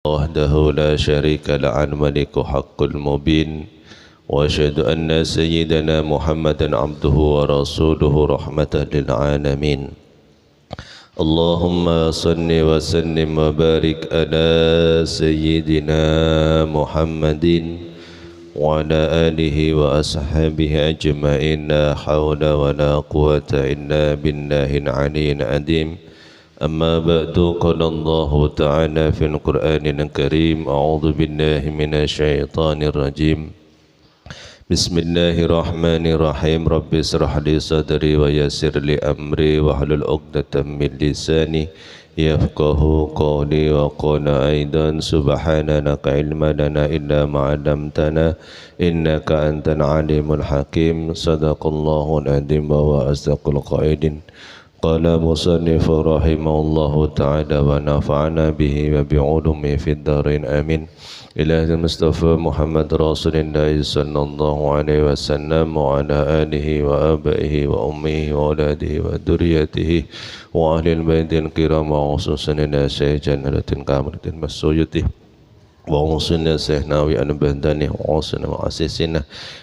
وحده لا شريك له الملك حق المبين وأشهد أن سيدنا محمدا عبده ورسوله رحمة للعالمين اللهم صل وسلم وبارك على سيدنا محمد وعلى آله وأصحابه أجمعين لا حول ولا قوة إلا بالله العلي العظيم أما بعد قال الله تعالى في القرآن الكريم أعوذ بالله من الشيطان الرجيم بسم الله الرحمن الرحيم رب اشرح لي صدري ويسر لي أمري واحلل عقدة من لساني يفقه قولي وقال أيضا سبحانك علم لنا إلا ما علمتنا إنك أنت العليم الحكيم صدق الله العظيم وأصدق القائلين قال مصنف رحمه الله تعالى ونفعنا به وبعلومه في الدارين آمين إلى المصطفى محمد رسول الله صلى الله عليه وسلم وعلى آله وآبائه وأمه وأولاده وذريته وأهل البيت الكرام وخصوصا الناس جنة كاملة مسويته وأوصنا سهناوي البنداني وأوصنا وأسسنا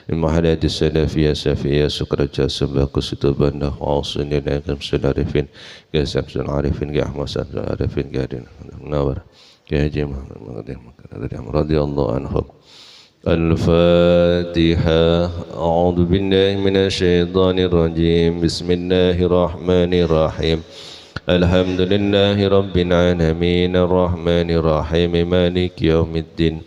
المحلات السلفية السفية سكرة سباق ستبنا وأوصنا لكم سلارفين كسب سلارفين كأحمد سلارفين كأدين نور كأجم رضي الله عنه الفاتحة أعوذ بالله من الشيطان الرجيم بسم الله الرحمن الرحيم الحمد لله رب العالمين الرحمن الرحيم مالك يوم الدين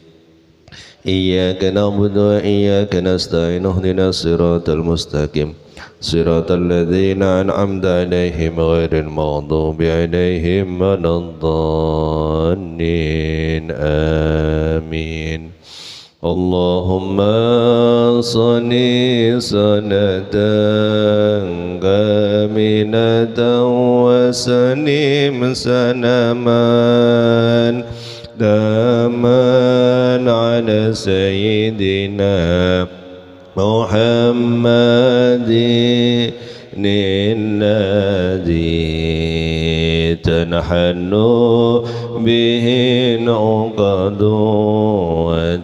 إياك نعبد وإياك نستعين اهدنا الصراط المستقيم صراط الذين أنعمت عليهم غير المغضوب عليهم ولا الضالين آمين اللهم صل صلاة كاملة وسلم سلاما داما على سيدنا محمد الذي تنحل به العقد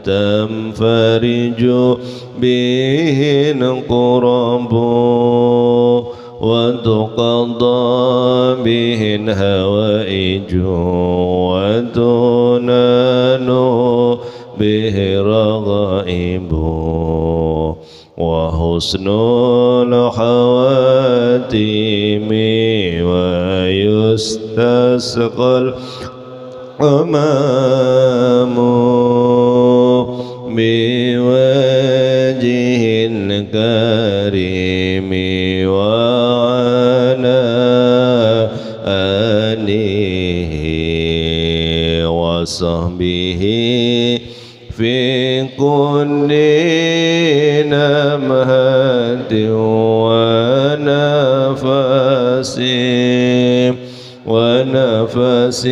وتنفرج به الكرب وتقضى به الهوائج وتنال به الرغائب وحسن الخواتيم ويستسقى الغمام بوجه الكريم وعلى آله وصحبه في كل لمحة ونفس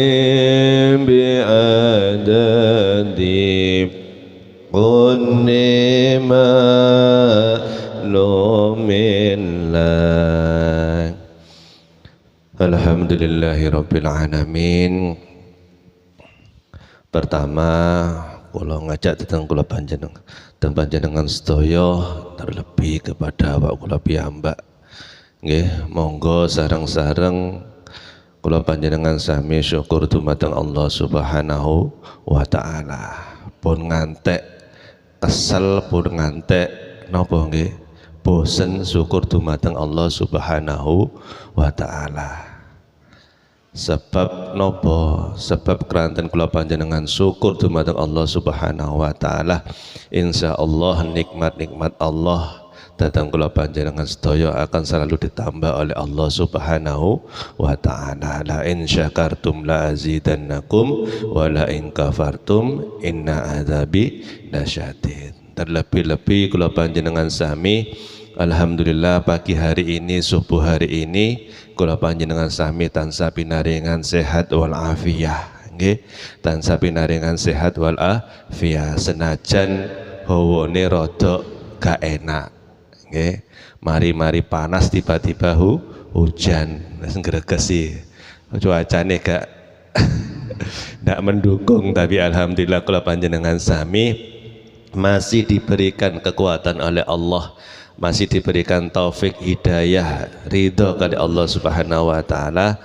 بعدد كل معلوم لك Alhamdulillahi Rabbil Alamin. Pertama kula ngajak datang kula panjenengan dan panjenengan sedaya terlebih kepada awak kula piyambak nggih monggo sareng-sareng kula panjenengan sami syukur dumateng Allah Subhanahu wa taala. Pun ngantek kesel pun ngantek napa nggih bosen syukur dumateng Allah Subhanahu wa taala. Sebab nopo sebab keranten kula panjenengan syukur dumateng Allah Subhanahu wa taala, insyaallah nikmat-nikmat Allah datang kula panjenengan sedaya akan selalu ditambah oleh Allah Subhanahu wa taala. La in syakartum la azidannakum wa la in kafartum inna adzabi lasyadid. Terlebih-lebih kula panjenengan sami alhamdulillah pagi hari ini subuh hari ini kula panjenengan sami tansah pinaringan sehat wal afiyah nggih, tansah pinaringan sehat wal afiyah senajan hawane rada gak enak nggih, mari-mari panas tiba-tiba hujan wis ngregesi cuacane gak Tidak mendukung, tapi alhamdulillah kula panjenengan sami masih diberikan kekuatan oleh Allah, masih diberikan taufik hidayah ridho kali Allah Subhanahu wa taala.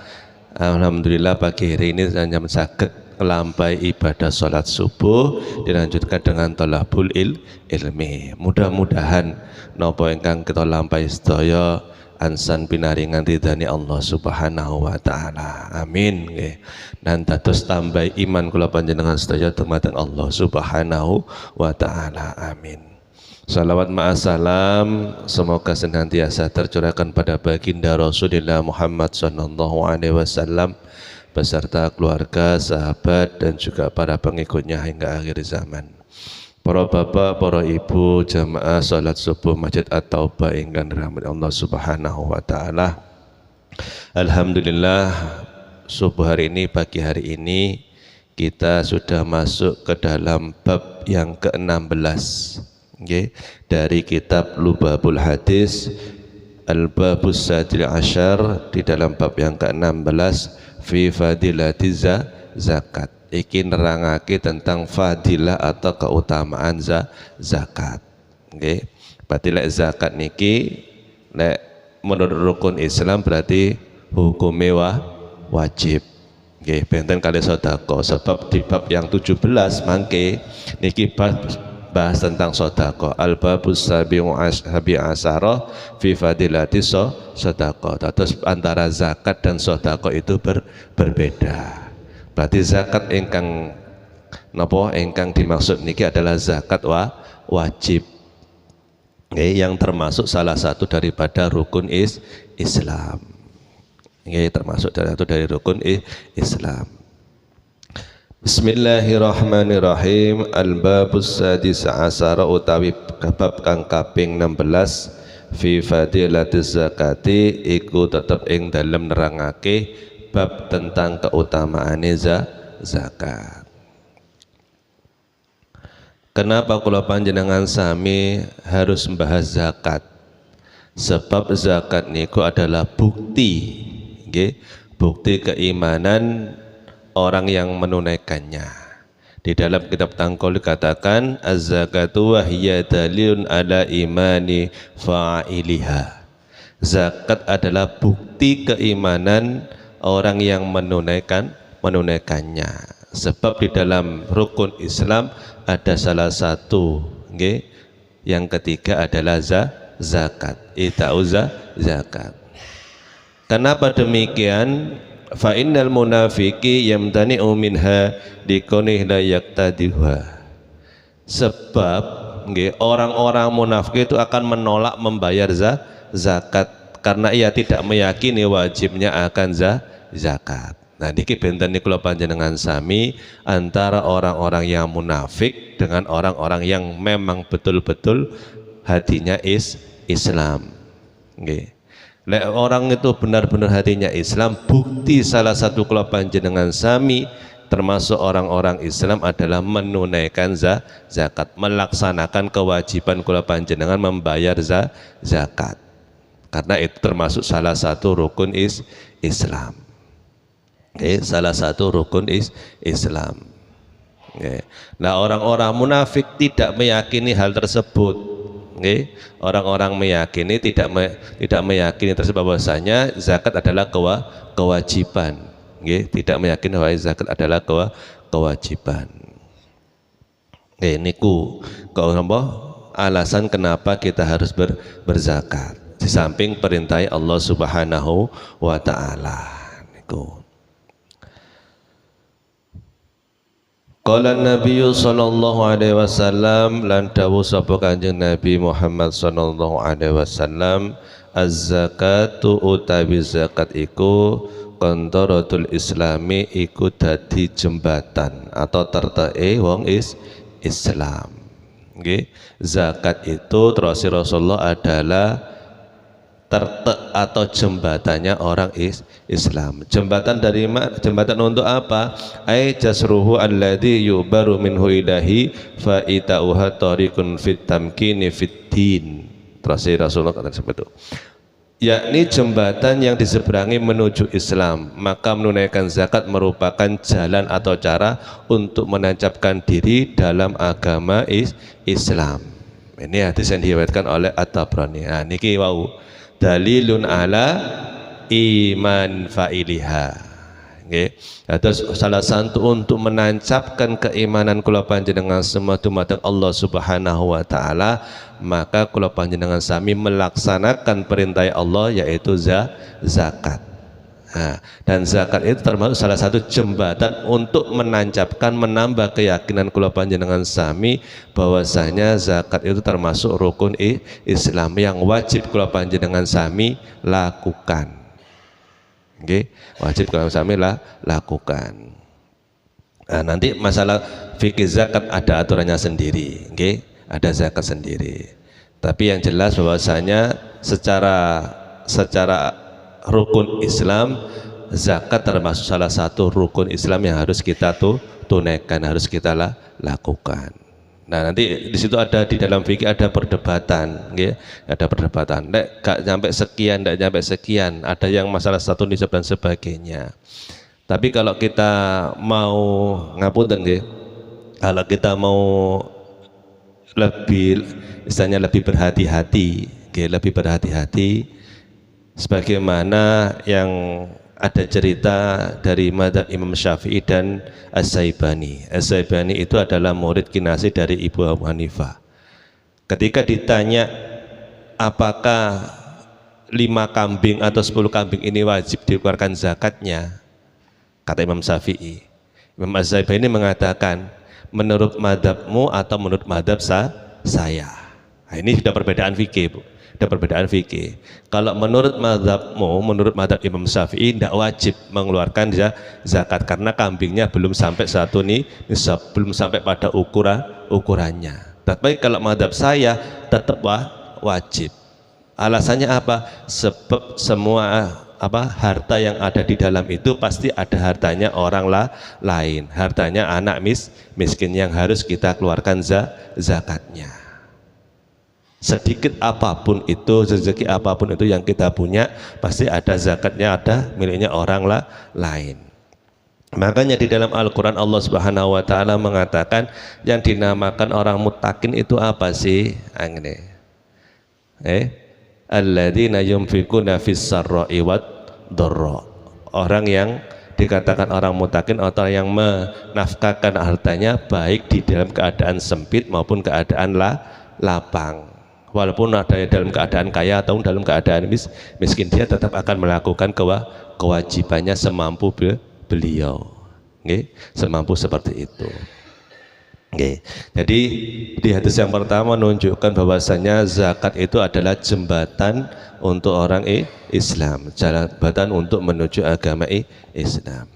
Alhamdulillah pagi hari ini hanya sakit melampai ibadah sholat subuh dilanjutkan dengan thalabul ilmi. Mudah-mudahan napa ingkang kita lampahi sedaya ansan pinaringan ridhani Allah Subhanahu wa taala. Amin nggih. Dan dados tambah iman kula panjenengan sedaya dumateng Allah Subhanahu wa taala. Amin. Salawat ma'asalam semoga senantiasa tercurahkan pada baginda Rasulullah Muhammad sallallahu alaihi wasallam beserta keluarga, sahabat dan juga para pengikutnya hingga akhir zaman. Para bapak, para ibu, jamaah salat subuh Masjid At-Taubah ingkang dirahmati Allah Subhanahu wa taala. Alhamdulillah subuh hari ini, pagi hari ini kita sudah masuk ke dalam bab yang ke-16 dari kitab Lubabul Hadis Al-Babus Sadil Asyar, di dalam bab yang ke-16 fi fadilati zakat. Iki nerangake tentang fadilah atau keutamaan zakat. Nggih. Berarti lek zakat niki lek menurut rukun Islam berarti hukume wajib. Nggih, benten kali sedekah, sebab di bab yang 17 mangke niki bahas tentang sedekah. Al-babus sabi'u asara fi fadilati sedekah. Terus antara zakat dan sedekah itu berbeda. Berarti zakat ingkang napa ingkang dimaksud niki adalah zakat wajib. Yang termasuk salah satu daripada rukun Islam. Termasuk dari rukun Islam. Bismillahirrahmanirrahim. Al-babus sadis asara utawi bab kang kaping 16 fi fadilatiz zakati iku tetep ing dalem nerangake bab tentang keutamaan zakat. Kenapa kula panjenengan sami harus membahas zakat? Sebab zakat niku adalah bukti, bukti keimanan orang yang menunaikannya. Di dalam kitab Tangkol dikatakan az-zakatu wa hiya dalilun ala imani fa'iliha. Zakat adalah bukti keimanan orang yang menunaikannya. Sebab di dalam rukun Islam ada salah satu, yang ketiga adalah zakat. Zakat. Kenapa demikian? Fa innal munafiqi yamtani'u minha dikonih la yaktadiha. Sebab orang-orang munafik itu akan menolak membayar zakat karena ia tidak meyakini wajibnya akan zakat. Nah niki benten niku kula panjenengan sami antara orang-orang yang munafik dengan orang-orang yang memang betul-betul hatinya Islam. Nggih. Lek orang itu benar-benar hatinya Islam, bukti salah satu kula panjenengan sami termasuk orang-orang Islam adalah menunaikan zakat, melaksanakan kewajiban kula panjenengan membayar zakat. Karena itu termasuk salah satu rukun Islam. Salah satu rukun Islam. Nah orang-orang munafik tidak meyakini hal tersebut. Orang-orang meyakini tidak meyakini tersebut bahwasanya zakat adalah kewajiban. Tidak meyakini bahwa zakat adalah kewajiban. Niku alasan kenapa kita harus berzakat. Di samping perintah Allah Subhanahu wa taala. Niku. Qala Nabi sallallahu alaihi wasallam, lan dawuh sapa Kanjeng Nabi Muhammad sallallahu alaihi wasallam, az-zakatu utawi zakat iku kontorotul islami, iku dadi jembatan atau tertee wong Islam. Zakat itu terus Rasulullah adalah tertek atau jembatannya orang Islam. Jembatan dari mana? Jembatan untuk apa? Ai jasruhu alladhi yubaru minhu ilahi fa itauha tariqun fit tamkini fit din. Terus Rasulullah kata seperti itu. yakni jembatan yang diseberangi menuju Islam. Maka menunaikan zakat merupakan jalan atau cara untuk menancapkan diri dalam agama Islam. Ini hadis yang diriwayatkan oleh At-Tabrani. Nah, niki wau dalilun ala iman fa'iliha. Okay. Terus salah satu untuk menancapkan keimanan kula panjenengan semua dumateng Allah Subhanahu wa taala, maka kula panjenengan sami melaksanakan perintah Allah yaitu zakat. Nah, dan zakat itu termasuk salah satu jembatan untuk menancapkan, menambah keyakinan kula panjenengan sami bahwasanya zakat itu termasuk rukun Islam yang wajib kula panjenengan sami lakukan. Okay. Wajib kalau sami lakukan. Nah, nanti masalah fikih zakat ada aturannya sendiri, okay. Ada zakat sendiri. Tapi yang jelas bahwasanya secara rukun Islam, zakat termasuk salah satu rukun Islam yang harus kita tunaikan, harus kita lakukan. Nah, nanti di situ ada, di dalam fikih ada perdebatan, ya, ada perdebatan. Nek gak nyampe sekian, ndak nyampe sekian, ada yang masalah satu nisab dan sebagainya. Tapi kalau kita mau ngapunten nggih, kalau kita mau lebih istilahnya lebih berhati-hati, lebih berhati-hati, sebagaimana yang ada cerita dari madzhab Imam Syafi'i dan As-Saibani. As-Saibani itu adalah murid kinasi dari Ibu Abu Hanifah. Ketika ditanya apakah 5 kambing atau 10 kambing ini wajib dikeluarkan zakatnya, kata Imam Syafi'i, Imam Az-Saibani mengatakan menurut madzhabmu atau menurut madzhab saya. Nah, ini sudah perbedaan fikih, Bu. Ada perbedaan fikih. Kalau menurut madzhabmu, menurut madzhab Imam Syafi'i, tidak wajib mengeluarkan zakat karena kambingnya belum sampai satu nisab, belum sampai pada ukurannya. Tapi kalau madzhab saya tetap wajib. Alasannya apa? Sebab semua harta yang ada di dalam itu pasti ada hartanya orang lain, hartanya anak miskin yang harus kita keluarkan zakatnya. Sedikit apapun itu, rezeki apapun itu yang kita punya, pasti ada zakatnya, ada miliknya orang lain. Makanya di dalam Al-Quran Allah Subhanahu wa ta'ala mengatakan yang dinamakan orang muttaqin itu apa sih? Alladzina yunfikuna fis sarra'i wad dharra. Orang yang dikatakan orang muttaqin atau yang menafkahkan hartanya baik di dalam keadaan sempit maupun keadaan lapang. Walaupun ada dalam keadaan kaya atau dalam keadaan miskin, dia tetap akan melakukan kewajibannya semampu beliau. Okay? Semampu seperti itu. Okay. Jadi di hadis yang pertama menunjukkan bahwasanya zakat itu adalah jembatan untuk orang Islam, jembatan untuk menuju agama Islam.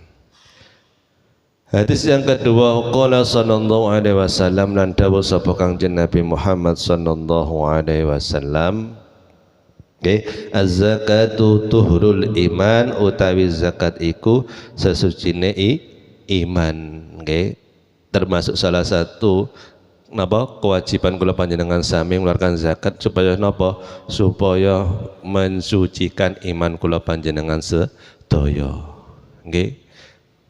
Hadis yang kedua, qala sallallahu alaihi wasallam, lan dawuh sapa Kanjeng Nabi Muhammad sallallahu alaihi wasallam, az-zakatu tuhrul iman, utawi zakat iku sesucine iman. Termasuk salah satu kewajiban kula panjenengan sami mengeluarkan zakat supaya supaya mensucikan iman kula panjenengan sedaya. Nggih.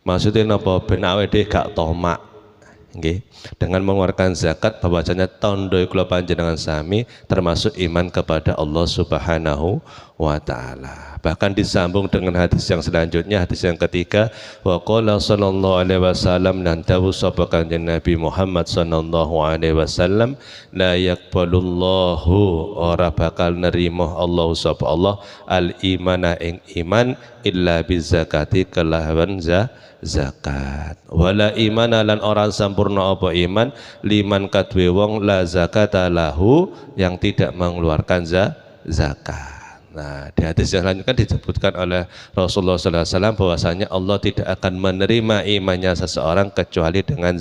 Maksudnya napa? Ben awake gak tomak, nggih. Dengan mengeluarkan zakat bahwasanya tondo kula panjenengan sami termasuk iman kepada Allah Subhanahu wa taala. Bahkan disambung dengan hadis yang selanjutnya, hadis yang ketiga, wa qala sallallahu alaihi wasallam, dan dawuh sapa Kanjeng Nabi Muhammad sallallahu alaihi wasallam, la yaqbalullahu, ora bakal nerima Allah sapa Allah al imana ing iman illa bizakati kelawan zakat. Wala imana, lan orang sempurna apa iman liman kadwe wong la zakata lahu, yang tidak mengeluarkan zakat. Nah, di hadis yang selanjutnya disebutkan oleh Rasulullah SAW bahwasanya Allah tidak akan menerima imannya seseorang kecuali dengan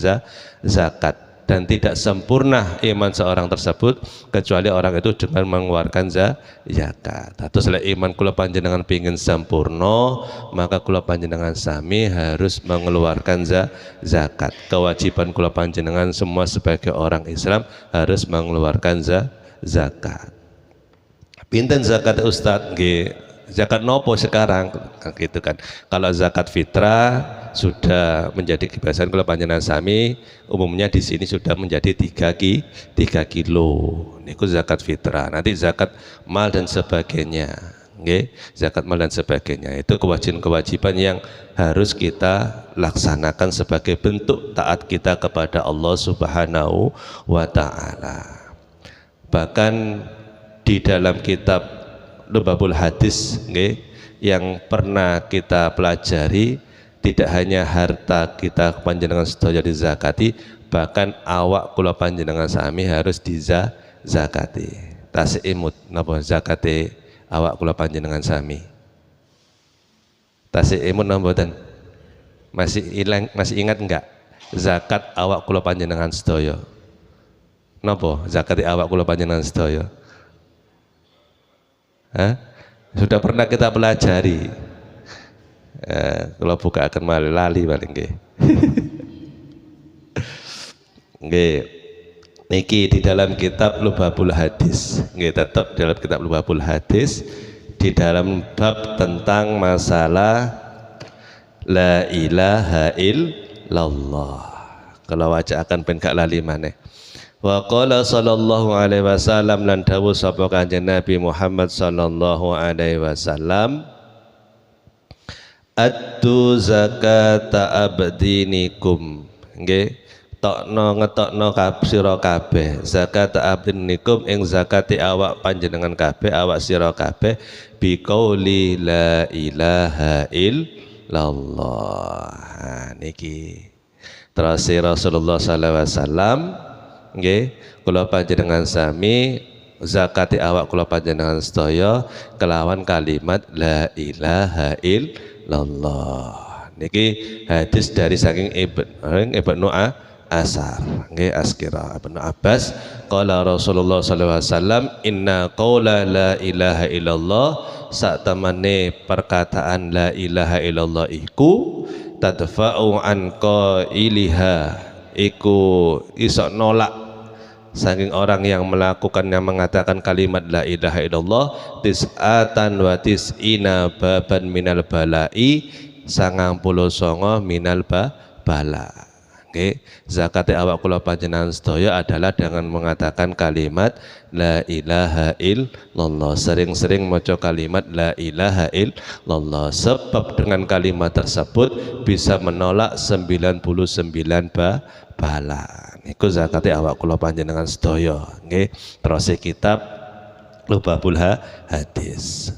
zakat, dan tidak sempurna iman seorang tersebut kecuali orang itu dengan mengeluarkan zakat. Terus iman kula panjenengan pingin sempurna, maka kula panjenengan sami harus mengeluarkan zakat. Kewajiban kula panjenengan semua sebagai orang Islam harus mengeluarkan zakat. Pinten zakat Ustadz? Nggih, zakat nopo sekarang? Gitu kan. Kalau zakat fitrah sudah menjadi kebiasaan kalau panjenengan sami umumnya di sini sudah menjadi 3 kilo. Niku zakat fitrah. Nanti zakat mal dan sebagainya. Nggih, zakat mal dan sebagainya itu kewajiban-kewajiban yang harus kita laksanakan sebagai bentuk taat kita kepada Allah Subhanahu wa taala. Bahkan di dalam kitab Lubabul Hadis yang pernah kita pelajari, tidak hanya harta kita panjenengan sedaya dizakati, bahkan awak kula panjenengan sami harus dizakati. Tasih imut napa zakate awak kula panjenengan sami? Tasih imut napa mboten? Masih ingat enggak zakat awak kula panjenengan sedaya? Napa zakate awak kula panjenengan sedaya? Sudah pernah kita pelajari. Kalau buka akan malah lali paling nggih. Nggih. Niki di dalam kitab Lubabul Hadis. Nggih, tetap dalam kitab Lubabul Hadis di dalam bab tentang masalah la ilaha illallah. Kalau wajah akan ben gak lali maneh. Wa qala sallallahu alaihi wasallam lan dawuh sapa Kanjeng Nabi Muhammad sallallahu alaihi wasallam, addu zakata abdinikum. Nggih, ngetokno sira kabeh zakat abdinikum ing zakati awak panjenengan kabeh, awak sira kabeh bi qauli la ilaha illallah. Niki terus Rasulullah sallallahu alaihi wasallam nggih, kula panjenengan sami zakati awak kula panjenengan sedaya kelawan kalimat la ilaha illallah. Niki hadis dari saking Ibnu Asar nggih Askira Ibnu Abbas qala Rasulullah sallallahu alaihi wasallam inna qaula la ilaha illallah, satamane perkataan la ilaha illallah iku tadfa'u an qailiha, iku iso nolak saking orang yang melakukan, yang mengatakan kalimat la ilaha illallah tis'atan wa tis'ina baban minal balai, 99 minal bala. Oke, zakat awak kula panjenengan sedaya adalah dengan mengatakan kalimat la ilaha illallah. Sering-sering maca kalimat la ilaha illallah, sebab dengan kalimat tersebut bisa menolak 99 bala. Niku zakate awak kula panjenengan sedaya nggih. Terus kitab Lubabul Hadis.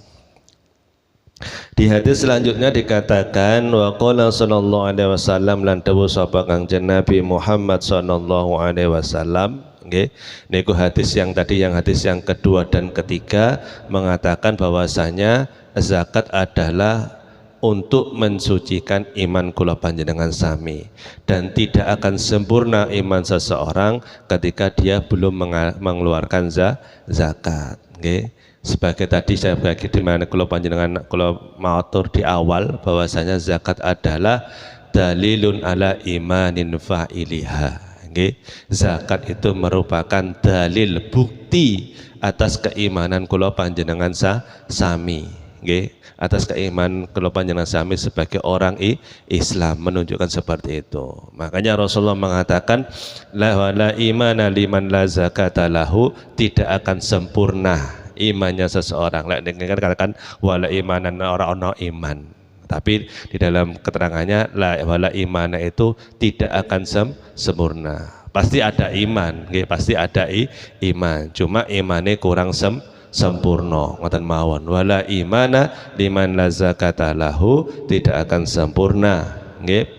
Di hadis selanjutnya dikatakan wa qala sallallahu alaihi wasallam lan dawuh sapa Kanjeng Nabi Muhammad sallallahu alaihi wasallam nggih. Niku hadis yang tadi, yang hadis yang kedua dan ketiga mengatakan bahwasanya zakat adalah untuk mensucikan iman kula panjenengan sami, dan tidak akan sempurna iman seseorang ketika dia belum mengeluarkan zakat nggih. Sebagai tadi saya bagi di mana kula panjenengan kula matur di awal bahwasanya zakat adalah dalilun ala imanin fa'iliha nggih. Zakat itu merupakan dalil bukti atas keimanan kula panjenengan sami nggih, atas keimanan kula panjenengan sami sebagai orang Islam, menunjukkan seperti itu. Makanya Rasulullah mengatakan la imana liman la zakata lahu, tidak akan sempurna imannya seseorang. Lek dikatakan wala imanan, ora ono iman. Tapi di dalam keterangannya wala imana itu tidak akan sempurna. Pasti ada iman, nggih, pasti ada iman. Cuma imannya kurang sempurna, ngoten mawon. Wala imana liman la zakata lahu, tidak akan sempurna nggih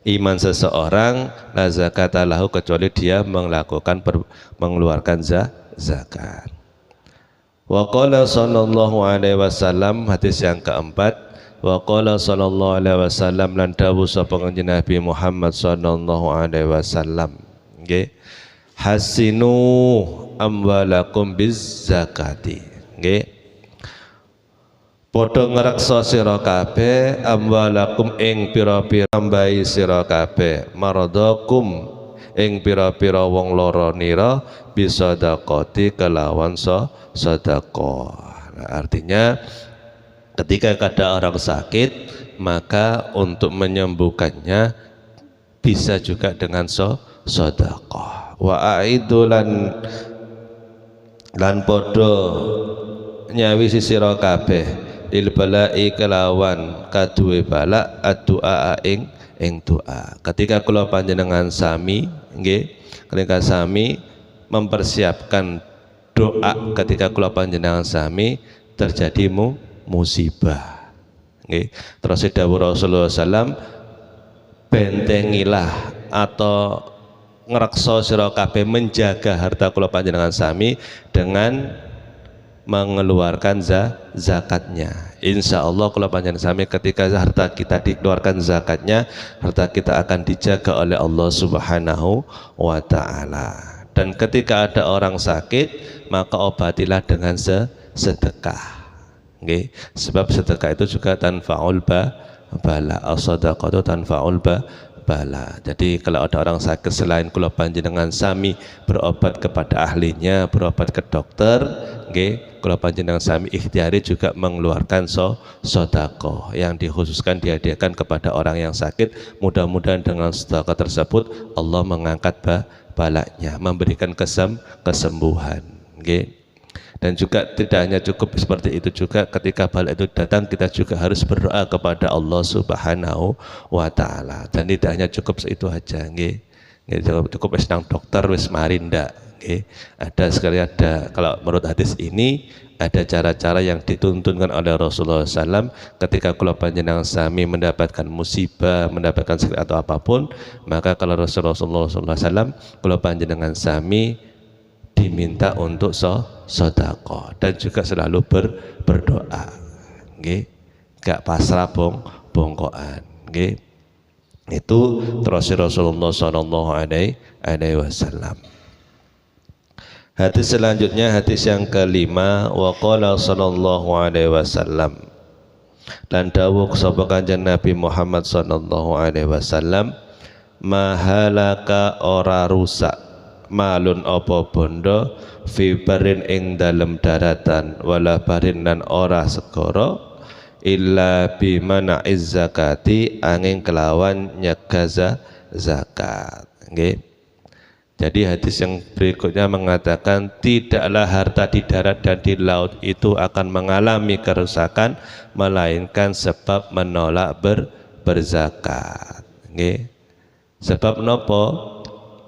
iman seseorang la zakata lahu kecuali dia mengeluarkan zakat. Wa qala sallallahu alaihi wasallam, hadis yang keempat, wa qala sallallahu alaihi wasallam lan dawuh sapa Kanjeng Nabi Muhammad sallallahu alaihi wasallam nggih, hasinu amwalakum biz zakati nggih, padha ngreksa sira kabeh amwalakum ing pira-pira ambai sira kabeh, maradakum ing pira-pira wong lara nira bisadaqati kelawan sedekah. Nah, artinya ketika ada orang sakit, maka untuk menyembuhkannya bisa juga dengan sedekah. Wa aidulan lan podo nyawisi sira kabeh lil balai kelawan kaduwe balak addu'a ing doa. Ketika kula panjenengan sami nggih, ketika sami mempersiapkan doa ketika kula panjenengan sami terjadi musibah nggih. Terus dawuh Rasulullah sallam, bentengilah atau ngrekso sira kabeh menjaga harta kula panjenengan sami dengan mengeluarkan zakatnya. Insya Allah kula panjenengan sami ketika harta kita dikeluarkan zakatnya, harta kita akan dijaga oleh Allah Subhanahu wa ta'ala. Dan ketika ada orang sakit, maka obatilah dengan sedekah. Okay. Sebab sedekah itu juga tanfa'ul bala, as-sadaqatu tanfa'ul bala. Jadi kalau ada orang sakit, selain kula panjenengan sami berobat kepada ahlinya, berobat ke dokter, nggih, kula panjenengan sami ikhtiari juga mengeluarkan sedekah yang dikhususkan dihadiahkan kepada orang yang sakit. Mudah-mudahan dengan sedekah tersebut Allah mengangkat balaknya, memberikan kesembuhan, nggih. Dan juga tidak hanya cukup seperti itu, juga ketika balak itu datang kita juga harus berdoa kepada Allah Subhanahu wa ta'ala. Dan tidak hanya cukup itu aja, nggih. Cukup wis nang dokter wis mari ndak, nggih. Ada kalau menurut hadis ini ada cara-cara yang dituntunkan oleh Rasulullah SAW ketika kula panjenengan sami mendapatkan musibah, mendapatkan sakit atau apapun, maka kalau Rasulullah SAW kula panjenengan sami diminta untuk sedekah dan juga selalu berdoa, nggih, gak pasrah bongkoan, nggih. Itu terus Rasulullah sallallahu alaihi wasallam. Hadis selanjutnya, hadis yang kelima, wa qala sallallahu alaihi wasallam, dan dawuh sapa kanjeng Nabi Muhammad sallallahu alaihi wasallam, mahalaka ora rusak malun apa bondo fi barin ing dalem daratan wala barin lan ora segara illa bimana zakati angin kelawan nyegah zakat, nggih. Jadi hadis yang berikutnya mengatakan tidaklah harta di darat dan di laut itu akan mengalami kerusakan melainkan sebab menolak berzakat, nggih. Sebab nopo?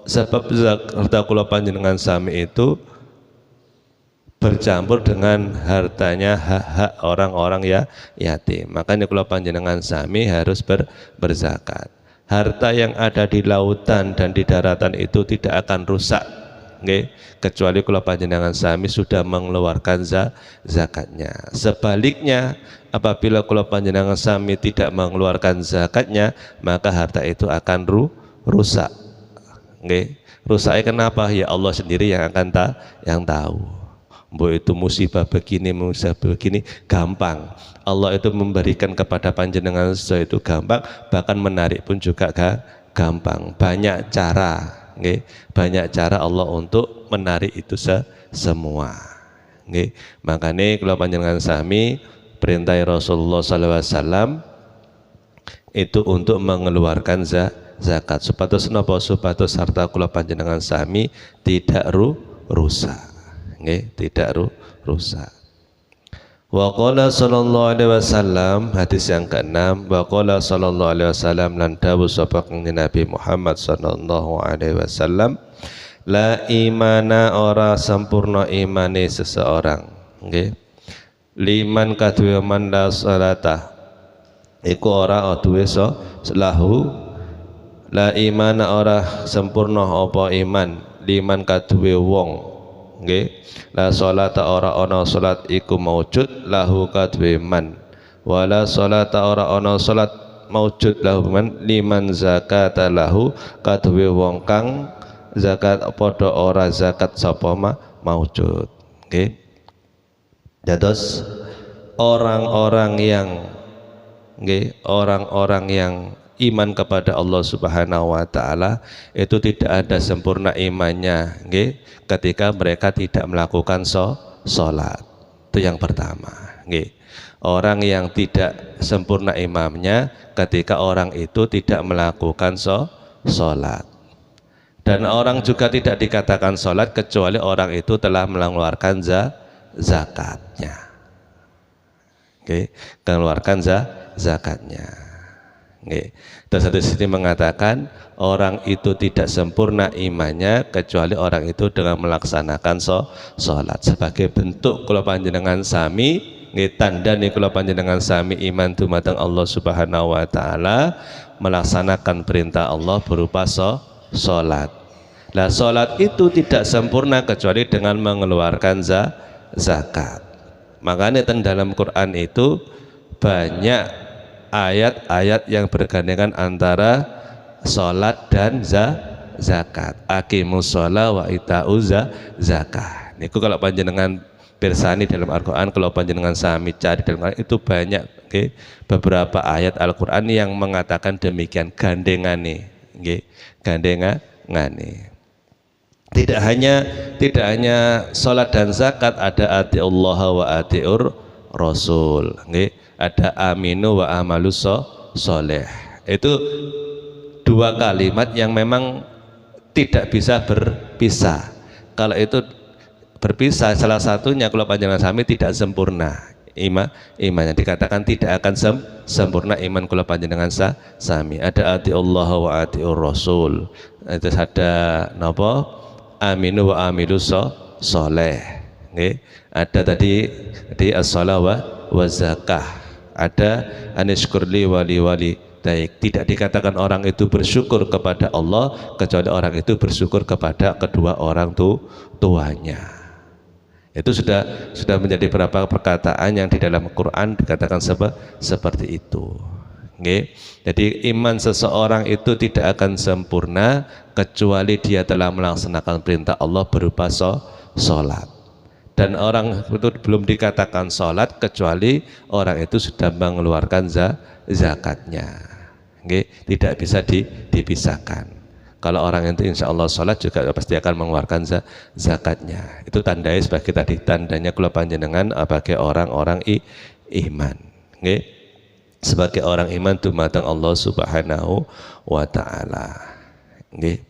Sebab harta kula panjenengan sami itu bercampur dengan hartanya hak-hak orang-orang yatim. Makanya kula panjenengan sami harus berzakat. Harta yang ada di lautan dan di daratan itu tidak akan rusak, nggih, kecuali kula panjenengan sami sudah mengeluarkan zakatnya. Sebaliknya, apabila kula panjenengan sami tidak mengeluarkan zakatnya, maka harta itu akan rusak. Nggih, rusaknya kenapa? Ya Allah sendiri yang akan tahu. Mbok itu musibah begini gampang. Allah itu memberikan kepada panjenengan sesuatu itu gampang, bahkan menarik pun juga gampang. Banyak cara, nggih. Banyak cara Allah untuk menarik itu semua. Nggih. Makanya kalau panjenengan sami perintah Rasulullah SAW itu untuk mengeluarkan zakat. Supados napa? Supados harta kula panjenengan sami tidak rusak, nggih, tidak rusak. Wa qala sallallahu alaihi wasallam, hadis yang ke-6, wa qala sallallahu alaihi wasallam lan dawuh sapa Nabi Muhammad sallallahu alaihi wasallam, la imana ora sempurna imane seseorang, nggih. Liman kaduwe man la salata iku ora duwe lahu. La imana ora sempurna apa iman liman kaduwe wong, nggih. La sholata ora ana salat iku maujud lahu kaduwe man, wala sholata ora ana salat maujud lahu man liman zakata lahu kaduwe wong kang zakat padha ora zakat sapa maujud, nggih. Dados orang-orang yang nggih, orang-orang yang iman kepada Allah Subhanahu wa taala itu tidak ada sempurna imannya nggih ketika mereka tidak melakukan salat. Itu yang pertama nggih. Orang yang tidak sempurna imannya ketika orang itu tidak melakukan salat. Dan orang juga tidak dikatakan salat kecuali orang itu telah mengeluarkan zakatnya. Oke, mengeluarkan zakatnya. Oke. Terus satu sisi mengatakan orang itu tidak sempurna imannya kecuali orang itu dengan melaksanakan sholat sebagai bentuk kula panjenengan sami nggih tanda nih kula panjenengan sami iman dumateng Allah Subhanahu wa taala melaksanakan perintah Allah berupa sholat. Nah, sholat itu tidak sempurna kecuali dengan mengeluarkan zakat. Makanya dalam Quran itu banyak ayat-ayat yang bergandengan antara sholat dan zakat. Aqimus sholat wa ita'uz zakat. Niku kalau panjenengan pirsani dalam Al-Quran, kalau panjenengan sami cari dalam Al-Quran itu banyak okay, beberapa ayat Al-Quran yang mengatakan demikian gandengane, okay, gandengane. Tidak hanya sholat dan zakat, ada ati Allah wa atiur Rasul, okay? Ada aminu wa amalus soleh. Itu dua kalimat yang memang tidak bisa berpisah. Kalau itu berpisah, salah satunya kalau panjenengan sami tidak sempurna imannya, dikatakan tidak akan sempurna iman kalau panjenengan sami. Ada ati Allah wa atiur Rasul. Itu ada napa? Aminu wa amilus soleh. Okay? Ada tadi as-shalah wa zakah. Ada anishkurli wali daik. Tidak dikatakan orang itu bersyukur kepada Allah kecuali orang itu bersyukur kepada kedua orang tuanya. Itu sudah menjadi beberapa perkataan yang di dalam Quran dikatakan seperti itu. Okay. Jadi iman seseorang itu tidak akan sempurna kecuali dia telah melaksanakan perintah Allah berupa sholat. Dan orang itu belum dikatakan sholat kecuali orang itu sudah mengeluarkan zakatnya. Okay. Tidak bisa dipisahkan. Kalau orang itu insya Allah sholat juga pasti akan mengeluarkan zakatnya. Itu tandanya sebagai tadi tandanya kula panjenengan sebagai orang-orang iman. Okay. Sebagai orang iman dumateng Allah Subhanahu wa taala. Nggih.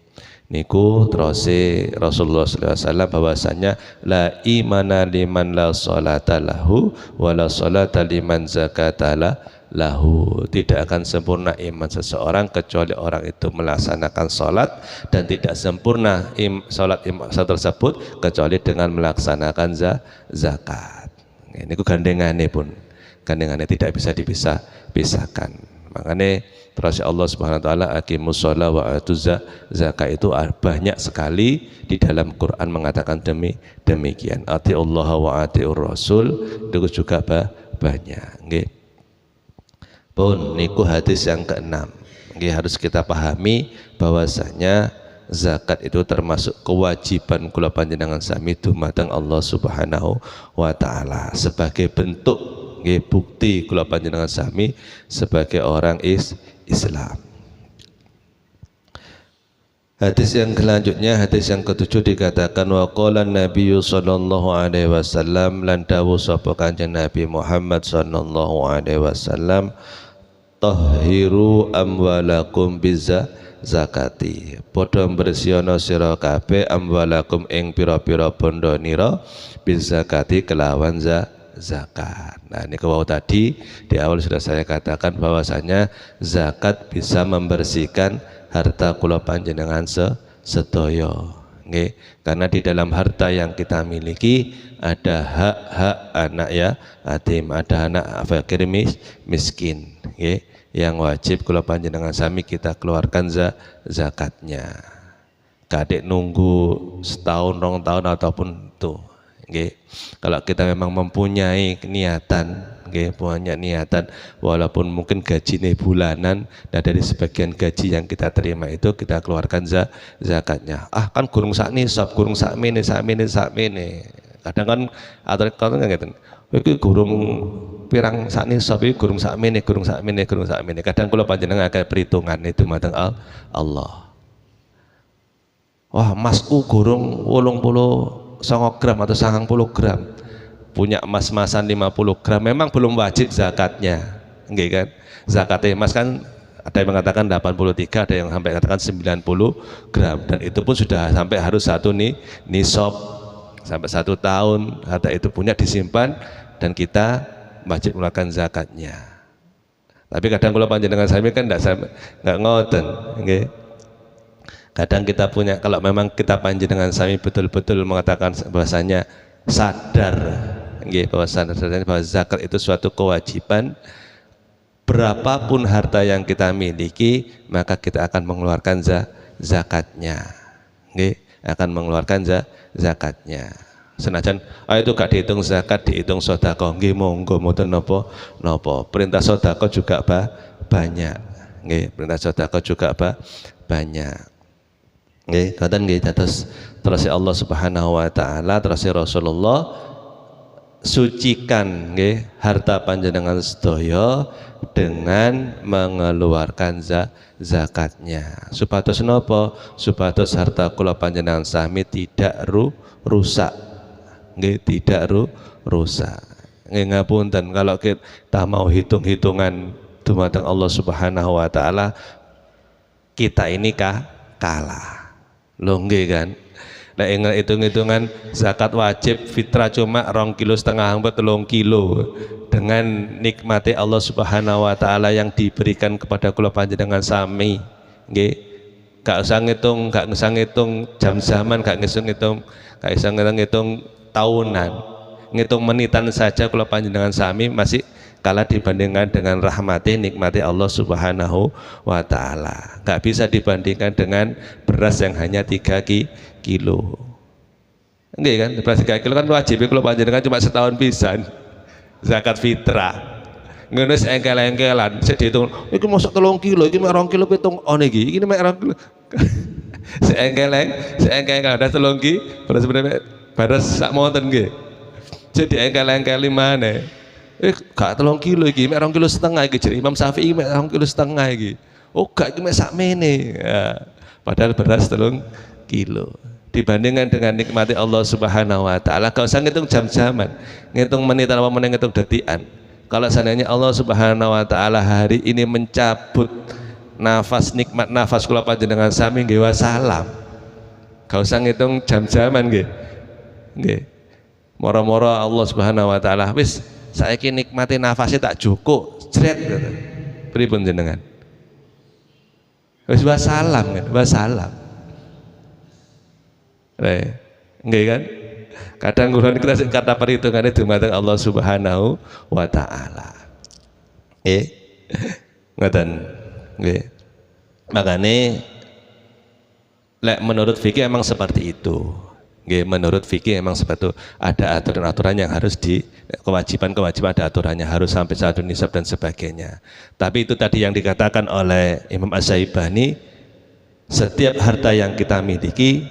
Niku terose Rasulullah sallallahu alaihi wasallam bahwasanya la imana liman la sholata lahu wa la sholata liman zakata lahu. Tidak akan sempurna iman seseorang kecuali orang itu melaksanakan sholat, dan tidak sempurna sholat tersebut kecuali dengan melaksanakan zakat. Niku gandengane pun. Gandengannya tidak bisa dipisahkan. Makanya terus Allah Subhanahu wa taala aqimus shalah wa atuz zakat itu banyak sekali di dalam Quran mengatakan demikian. Ati Allah wa atiur Rasul itu juga banyak. Nggih. Pun niku hadis yang keenam. Nggih, harus kita pahami bahwasanya zakat itu termasuk kewajiban kula panjenengan sami dumateng Allah Subhanahu wa taala sebagai bentuk bukti kula panjenengan sami sebagai orang Islam. Hadis yang selanjutnya, hadis yang ketujuh dikatakan wa qala Nabi sallallahu alaihi wasallam, lan dawuh sapa Kanjeng Nabi Muhammad sallallahu alaihi wasallam, tahhiru amwalakum zakati. Padha bersihana sira kabeh amwalakum ing pira-pira bondo nira bizakati kelawan zakat. Nah, ini kalau tadi di awal sudah saya katakan bahwasanya zakat bisa membersihkan harta kula panjenengan sedaya. Nggih, karena di dalam harta yang kita miliki ada hak-hak anak yatim, ada anak fakir miskin, nggih, yang wajib kula panjenengan sami kita keluarkan zakatnya. Kadek nunggu setahun, 2 tahun ataupun tuh. Okay. Kalau kita memang mempunyai niatan, punya niatan, walaupun mungkin gajinya bulanan, dan dari sebagian gaji yang kita terima itu kita keluarkan zakatnya. Ah, kan gurung sak nisab, gurung sak mene. Kadang kan atau kan gitu. Iki gurung pirang sak nisab iki gurung sakmene. Kadang kula panjenengan akeh perhitungan itu mateng Allah. Wah, emasku gurung 89 gram atau 90 gram. Punya emas-emasan 50 gram memang belum wajib zakatnya. Nggih kan? Zakatnya emas kan ada yang mengatakan 83, ada yang sampai katakan 90 gram, dan itu pun sudah sampai harus satu nisab sampai 1 tahun harta itu punya disimpan dan kita wajib mengeluarkan zakatnya. Tapi kadang kalau panjenengan sami kan enggak ngoten, nggih. Kadang kita punya, kalau memang kita panjenengan sami betul-betul mengatakan bahwasanya sadar, nggih, bahwa zakat itu suatu kewajiban, berapapun harta yang kita miliki maka kita akan mengeluarkan zakatnya, nggih, akan mengeluarkan zakatnya. Senajan itu gak dihitung zakat, dihitung sedekah, nggih monggo mboten napa. Perintah sedekah juga banyak, nggih, perintah sedekah juga banyak. Nggih, ngoten nggih, terus Allah Subhanahu wa taala, terus Rasulullah sucikan nggih harta panjenengan sedaya dengan mengeluarkan zakatnya. Supados napa? Supados harta kula panjenengan sami tidak rusak. Nggih, tidak rusak. Nggih, ngapunten kalau kita mau hitung-hitungan dumateng Allah Subhanahu wa taala, kita ini kalah. Loh nggih kan, nah hitung-hitungan zakat wajib fitrah cuma 2,5 kilo sampai 3 kilo dengan nikmati Allah Subhanahu wa taala yang diberikan kepada kula panjenengan sami, nggih. Gak usah ngitung jam zaman, gak usah ngitung tahunan, ngitung menitan saja kula panjenengan sami masih kalah dibandingkan dengan rahmati nikmati Allah Subhanahu wa taala. Gak bisa dibandingkan dengan beras yang hanya 3 kilo. Nggih kan, beras 3 kilo kan wajib kalau panjenengan cuma setahun pisan. Zakat fitrah. Ngono engkel-engkelan, sik dihitung, iki mosok 3 kilo, iki mek 2 kilo pitung on iki. Iki mek 2 kilo. Seengkel ada 3 kilo, beras sak monten nggih. Jadi engkel-engkeli maneh. Gak 3 kilo iki, mek 2,5 kilo iki jare Imam Syafi'i mek 2,5 kilo iki. Oh gak, iki mek sakmene. Ya, padahal beras 3 kilo. Dibandingkan dengan nikmati Allah Subhanahu wa taala, gak usah ngitung jam-jaman, ngitung menitan apa meneh ngitung detikan. Kalau seandainya Allah Subhanahu wa taala hari ini mencabut nafas, nikmat nafas kula panjenengan sami nggih wassalam. Gak usah ngitung jam-jaman nggih. Nggih. Moro-moro Allah Subhanahu wa taala wis saiki nikmati nafasnya tak cukup jret gitu. Pripun jenengan? Wis wassalam kan, wassalam. Nggih kan? Kadang kula kita kata perhitungane dumateng Allah Subhanahu wa taala. Ngoten. Nggih. Makane lek menurut fikih emang seperti itu. Nggih, menurut fikih emang seperti itu. Ada aturan-aturan yang harus kewajiban ada aturannya, harus sampai 1 nisab dan sebagainya. Tapi itu tadi yang dikatakan oleh Imam Asy-Syaibani, setiap harta yang kita miliki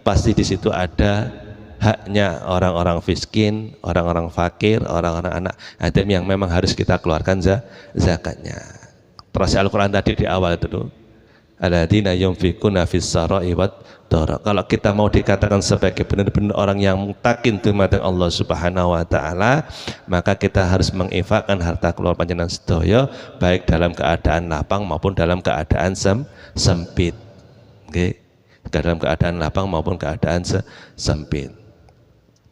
pasti di situ ada haknya orang-orang miskin, orang-orang fakir, orang-orang anak yatim yang memang harus kita keluarkan zakatnya. Terus Al-Quran tadi di awal itu, alladzina yunfikuna fis sarai wad dara. Kalau kita mau dikatakan sebagai benar-benar orang yang mutakin dumateng Allah Subhanahu wa taala, maka kita harus menginfakkan harta keluar panjenengan sedaya baik dalam keadaan lapang maupun dalam keadaan sempit. Nggih. Dalam keadaan lapang maupun keadaan sempit.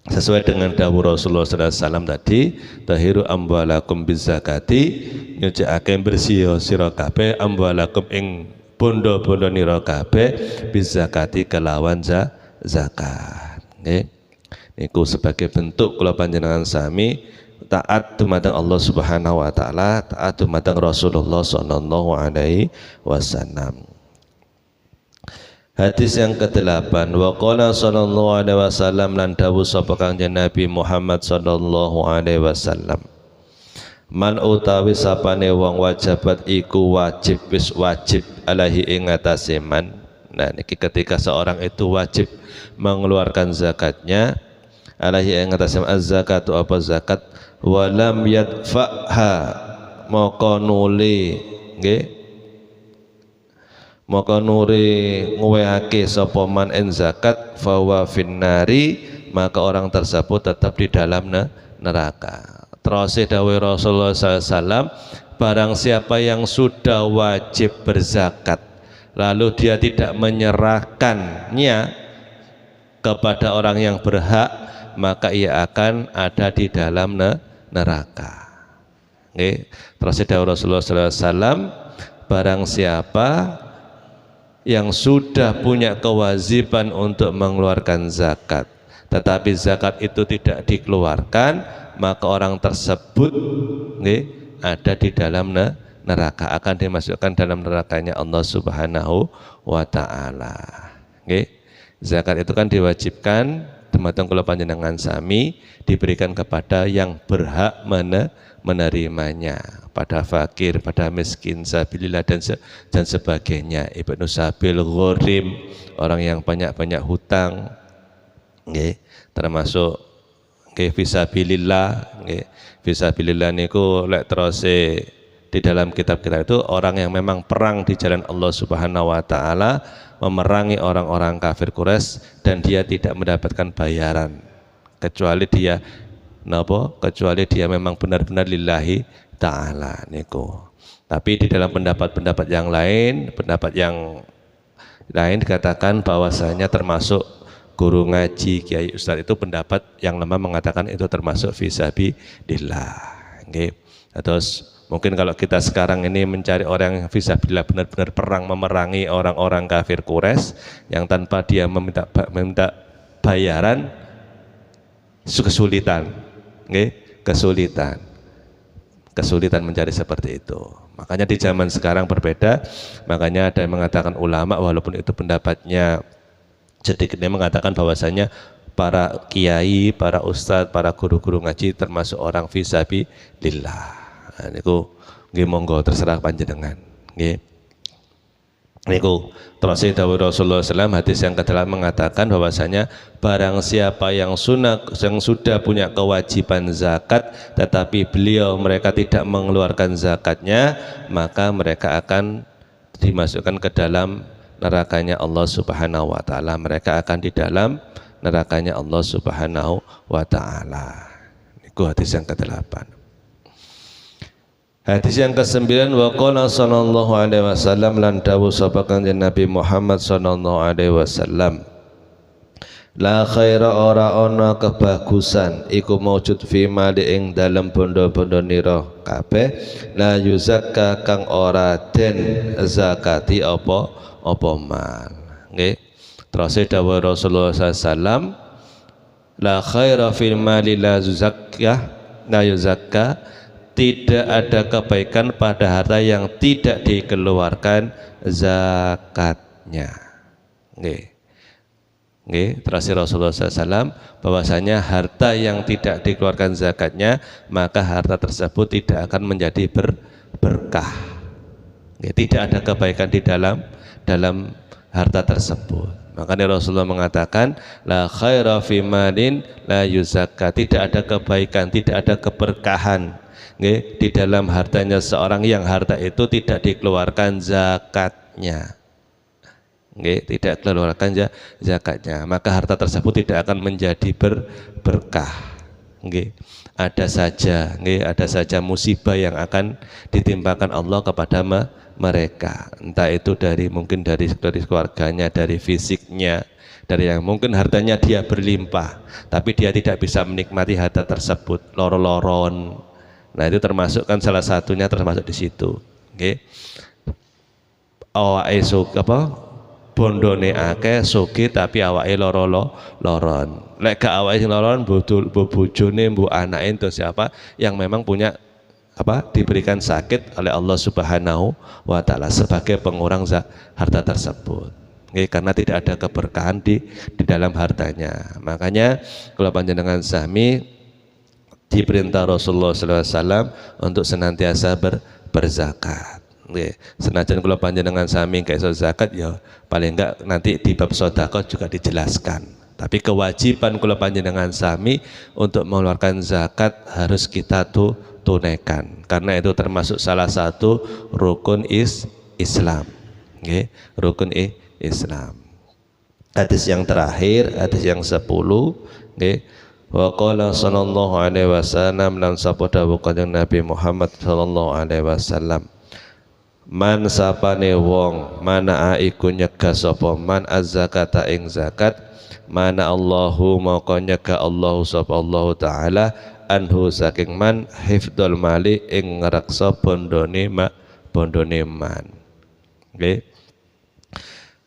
Sesuai dengan dawuh Rasulullah SAW tadi, tahiru amwalakum bizakati, nyucikaken bersih sira kabeh amwalakum ing bondo-bondo nira kabeh bizakati kelawan zakat. Nggih. Niku sebagai bentuk kula panjenengan sami taat dumateng Allah Subhanahu wa taala, taat dumateng Rasulullah sallallahu alaihi wasallam. Hadis yang ke-8, wa qala sallallahu alaihi wasallam, lan dawuh sapa Kanjeng Nabi Muhammad sallallahu alaihi wasallam, man utawi sapane wong wajabat iku wajib, wis wajib alaihi ing atase man. Nah niki ketika seorang itu wajib mengeluarkan zakatnya, alaihi ing atase az-zakatu apa zakat, walam yadfa'ha maka nuli nggih maka nuri nguweake sapa man en zakat fawa finnari maka orang tersebut tetap di dalam neraka. Terus dawuh Rasulullah SAW, barang siapa yang sudah wajib berzakat lalu dia tidak menyerahkannya kepada orang yang berhak, maka ia akan ada di dalam neraka. Nggih, terus dawuh Rasulullah SAW, barang siapa yang sudah punya kewajiban untuk mengeluarkan zakat tetapi zakat itu tidak dikeluarkan, maka orang tersebut ada di dalam neraka, akan dimasukkan dalam nerakanya Allah Subhanahu wa Ta'ala. Zakat itu kan diwajibkan dumateng kula panjenengan sami diberikan kepada yang berhak menerimanya, pada fakir, pada miskin, sabilillah dan sebagainya, ibnu sabil, ghorim, orang yang banyak hutang, termasuk fisabilillah. Fisabilillah niku lek terus di dalam kitab kita itu orang yang memang perang di jalan Allah Subhanahu wa Ta'ala, memerangi orang-orang kafir Quraisy dan dia tidak mendapatkan bayaran kecuali dia kecuali dia memang benar-benar lillahi ta'ala niku. Tapi di dalam pendapat yang lain dikatakan bahwasanya termasuk guru ngaji, kiai, ustadz itu pendapat yang lemah mengatakan itu termasuk fisabilillah. Terus mungkin kalau kita sekarang ini mencari orang yang fisabilillah benar-benar perang memerangi orang-orang kafir Quraisy yang tanpa dia meminta bayaran, kesulitan mencari seperti itu. Makanya di zaman sekarang berbeda. Makanya ada yang mengatakan ulama, walaupun itu pendapatnya sedikitnya mengatakan bahwasanya para kiai, para ustadz, para guru-guru ngaji termasuk orang fisabilillah. Niku nggih monggo terserah panjenengan. Nggih. Niku terus dawuh Rasulullah SAW hadis yang ke-8 mengatakan bahwasanya barang siapa yang sudah punya kewajiban zakat tetapi mereka tidak mengeluarkan zakatnya, maka mereka akan dimasukkan ke dalam nerakanya Allah Subhanahu wa Ta'ala. Mereka akan di dalam nerakanya Allah Subhanahu wa Ta'ala. Niku hadis yang ke-8. Hadis yang ke-9, wa qala sallallahu alaihi wasallam, lan dawuh sapa Kanjeng Nabi Muhammad sallallahu alaihi wasallam, la khaira ora ana kebagusan iku maujud fi mali ing dalem bondo-bondo nira kabeh, la yuzakka kang ora den zakati apa mal. Nggih. Terus dawuh Rasulullah sallallahu, la khaira fil mali la yuzakka, tidak ada kebaikan pada harta yang tidak dikeluarkan zakatnya. Terus Rasulullah SAW bahwasanya harta yang tidak dikeluarkan zakatnya, maka harta tersebut tidak akan menjadi berkah. Tidak ada kebaikan di dalam harta tersebut. Makanya Rasulullah mengatakan la khaira fi malin la yuzakka, tidak ada kebaikan, tidak ada keberkahan di dalam hartanya seorang yang harta itu tidak dikeluarkan zakatnya. Tidak dikeluarkan zakatnya, maka harta tersebut tidak akan menjadi berkah. Ada saja musibah yang akan ditimpakan Allah kepada mereka, entah itu mungkin dari keluarganya, dari fisiknya, dari yang mungkin hartanya dia berlimpah tapi dia tidak bisa menikmati harta tersebut, loro-loron. Nah itu termasuk kan salah satunya termasuk di situ. Awake bondone akeh sugih tapi awake loron. Lek gak awake loron bojone mbok anake ento siapa yang memang punya diberikan sakit oleh Allah Subhanahu wa Ta'ala sebagai pengurang harta tersebut. Karena tidak ada keberkahan di dalam hartanya. Makanya kalau panjenengan sami diperintah Rasulullah SAW untuk senantiasa berzakat. Senajan kula panjenengan sami gak iso zakat, ya paling enggak nanti di bab sedekah juga dijelaskan. Tapi kewajiban kula panjenengan sami untuk mengeluarkan zakat harus kita tunaikan, karena itu termasuk salah satu rukun Islam. Okay. Rukun Islam. Hadis yang terakhir, hadis yang 10, okay. Wa qala sallallahu alaihi wasallam, lan sabda kanjeng Nabi Muhammad sallallahu alaihi wasallam, man sapane wong mana iku nyegah sapa man az-zakata ing zakat, mana Allahu maka nyegah Allah sapa Allah taala anhu saking man hifdzul mali ing ngreksa bondone man. Okay.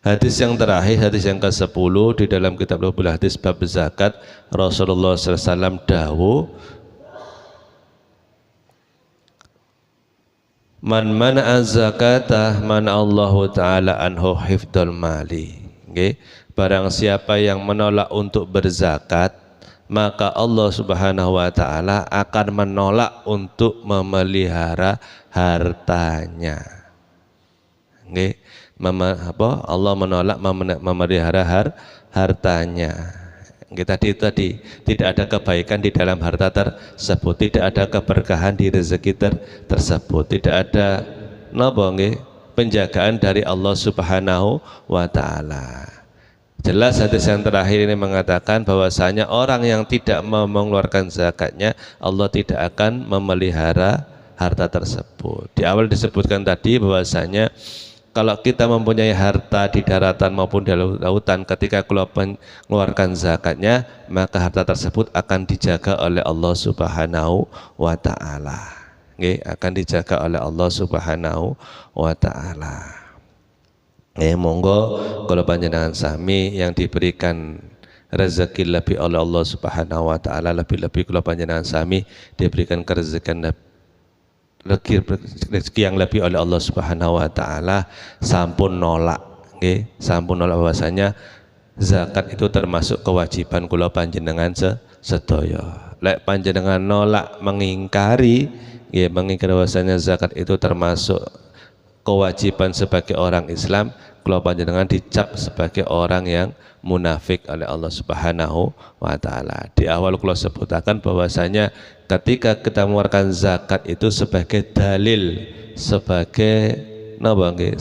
Hadis yang terakhir, hadis yang ke-10 di dalam kitab Lubbul Hadis bab zakat, Rasulullah SAW dawuh, man mana az-zakata man Allahu taala anhu hifdzul mali. Okay. Barang siapa yang menolak untuk berzakat, maka Allah Subhanahu wa taala akan menolak untuk memelihara hartanya. Okay. Allah menolak memelihara hartanya. Tadi tidak ada kebaikan di dalam harta tersebut, tidak ada keberkahan di rezeki tersebut, tidak ada penjagaan dari Allah Subhanahu wa taala. Jelas hadis yang terakhir ini mengatakan bahwasanya orang yang tidak mengeluarkan zakatnya, Allah tidak akan memelihara harta tersebut. Di awal disebutkan tadi bahwasanya kalau kita mempunyai harta di daratan maupun di lautan, ketika mengeluarkan zakatnya, maka harta tersebut akan dijaga oleh Allah Subhanahu wa taala. Akan dijaga oleh Allah Subhanahu wa taala. Monggo kalau panjenengan sami yang diberikan rezeki lebih oleh Allah Subhanahu wa taala, lebih-lebih kalau panjenengan sami diberikan kerezekian rezeki yang lebih oleh Allah Subhanahu wa taala, sampun nolak bahwasanya zakat itu termasuk kewajiban kula panjenengan sedaya. Lek panjenengan nolak mengingkari bahwasanya zakat itu termasuk kewajiban sebagai orang Islam, kula panjenengan dicap sebagai orang yang munafik oleh Allah Subhanahu wa taala. Di awal kula sebutakan bahwasanya ketika kita mengeluarkan zakat itu sebagai dalil, sebagai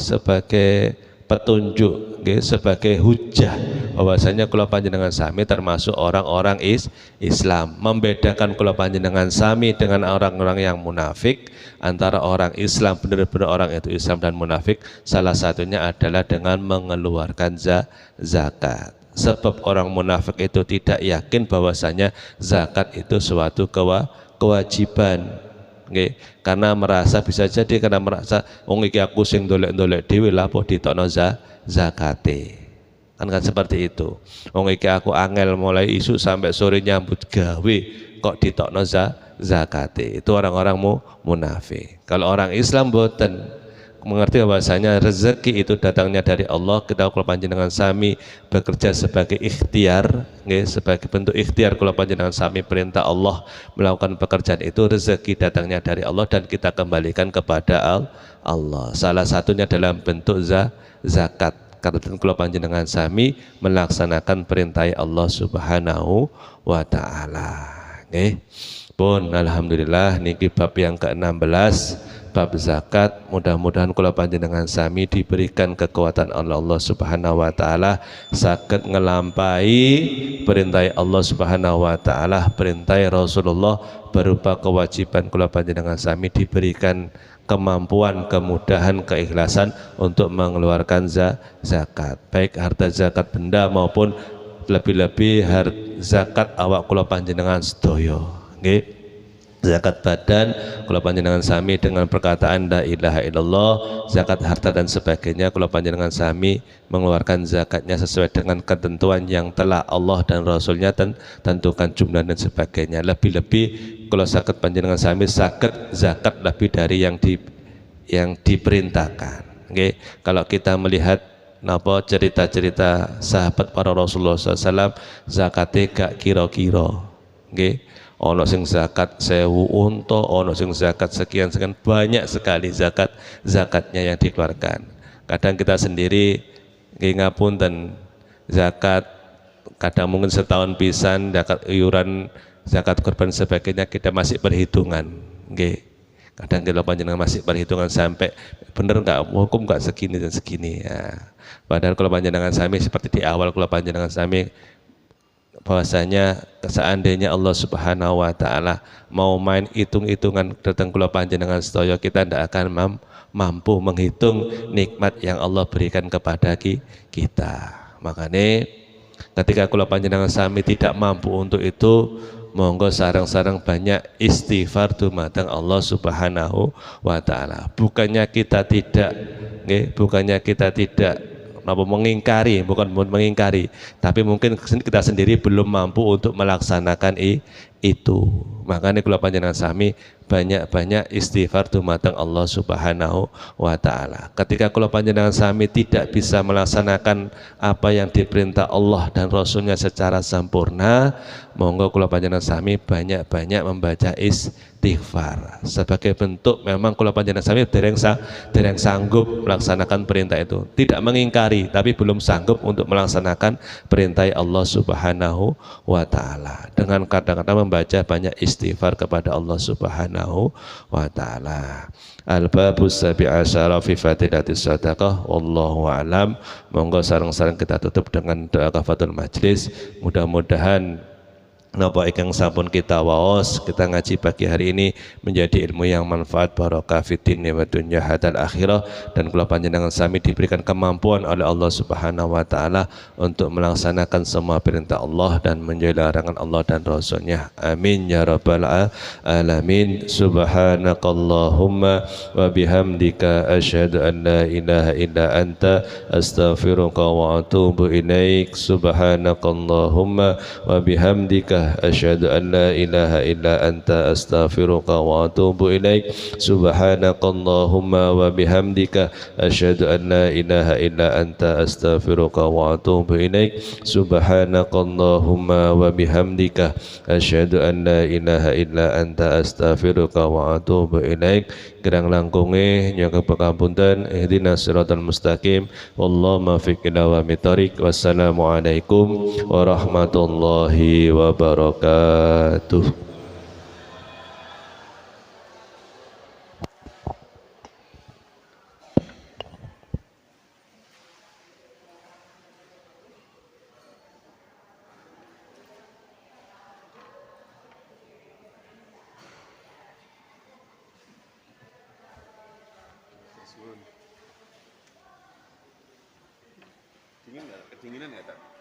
sebagai petunjuk, sebagai hujah bahwasanya kula panjenengan sami termasuk orang-orang Islam. Membedakan kula panjenengan sami dengan orang-orang yang munafik, antara orang Islam benar-benar orang itu Islam dan munafik, salah satunya adalah dengan mengeluarkan zakat. Sebab orang munafik itu tidak yakin bahwasanya zakat itu suatu kewajiban. Karena merasa, bisa jadi karena merasa iki aku sing dolek-dolek dhewe lha apa ditokno zakate. Kan seperti itu. Iki aku angel mulai isu sampai sore nyambut gawe kok ditokno zakate. Itu orang-orang munafik. Kalau orang Islam boten mengerti bahwasanya rezeki itu datangnya dari Allah. Kita kula panjenengan sami bekerja sebagai ikhtiar, sebagai bentuk ikhtiar kula panjenengan sami perintah Allah melakukan pekerjaan itu, rezeki datangnya dari Allah dan kita kembalikan kepada Allah. Salah satunya dalam bentuk zakat. Karena kula panjenengan sami melaksanakan perintah Allah Subhanahu wa taala. Pun alhamdulillah niki bab yang ke-16, bab zakat. Mudah-mudahan kula panjenengan sami diberikan kekuatan oleh Allah Subhanahu wa taala saged ngelampahi perintah Allah Subhanahu wa taala, perintah Rasulullah berupa kewajiban kula panjenengan sami diberikan kemampuan, kemudahan, keikhlasan untuk mengeluarkan zakat, baik harta zakat benda maupun lebih-lebih zakat awak kula panjenengan sedaya. Zakat badan kula panjenengan sami dengan perkataan la ilaha illallah, zakat harta dan sebagainya kula panjenengan sami mengeluarkan zakatnya sesuai dengan ketentuan yang telah Allah dan Rasulnya tentukan jumlah dan sebagainya. Lebih-lebih kalau zakat panjenengan sami zakat lebih dari yang diperintahkan. Kalau kita melihat cerita-cerita sahabat para Rasulullah SAW, zakatnya gak kira-kira. Ono sing zakat 1000 unta, ono sing zakat sekian, banyak sekali zakatnya yang dikeluarkan. Kadang kita sendiri ngapunten zakat kadang mungkin setahun pisan zakat iuran, zakat kurban sebagainya kita masih perhitungan, nggih. Kadang kita panjenengan masih perhitungan sampai bener nggak hukum nggak segini dan segini ya. Padahal kalau panjenengan sami seperti di awal kalau panjenengan sami bahwasanya seandainya Allah Subhanahu wa taala mau main hitung-hitungan datang kula panjenengan sedaya kita tidak akan mampu menghitung nikmat yang Allah berikan kepada kita. Makanya ketika kula panjenengan sami tidak mampu untuk itu, monggo sarang-sarang banyak istighfar dumateng Allah Subhanahu wa taala. Bukannya kita tidak bukannya kita tidak mengingkari, bukan mengingkari, tapi mungkin kita sendiri belum mampu untuk melaksanakan itu. Makanya kula panjenengan sami banyak-banyak istighfar dumateng Allah Subhanahu wa taala. Ketika kula panjenengan sami tidak bisa melaksanakan apa yang diperintah Allah dan Rasulnya secara sempurna, monggo kula panjenengan sami banyak-banyak membaca istighfar sebagai bentuk memang kula panjenengan sami dereng sanggup melaksanakan perintah itu, tidak mengingkari tapi belum sanggup untuk melaksanakan perintah Allah Subhanahu wa taala dengan kadang-kadang membaca banyak istighfar kepada Allah Subhanahu wa taala. Al-babus sabi'asyara fi fatihatis sadaqah wallahu a'lam. Monggo sareng-sareng kita tutup dengan doa kafatul majlis. Mudah-mudahan napa ingkang sampun kita waos, kita ngaji pagi hari ini menjadi ilmu yang manfaat barokah fiddin wa dunya hadal akhirah, dan kula panjenengan sami diberikan kemampuan oleh Allah Subhanahu wa taala untuk melaksanakan semua perintah Allah dan menjauhi larangan Allah dan Rasulnya. Amin ya rabbal alamin. Subhanakallahumma wa bihamdika asyhadu an la ilaha illa anta astaghfiruka wa atubu ilaik. Subhanakallahumma wa bihamdika asyhadu an la ilaha illa anta astaghfiruka wa atubu ilaik. Subhanakallahumma wa bihamdika asyhadu an la ilaha illa anta astaghfiruka wa atubu ilaik. Subhanakallahumma wa bihamdika asyhadu an la ilaha illa anta astaghfiruka wa atubu ilaik. Gerang langkunge nyaga pangapunten, ihdinas siratal mustaqim, wallahu muwaffiq ila aqwamit. Wassalamualaikum warahmatullahi wabarakatuh. Kedinginan nggak, tak?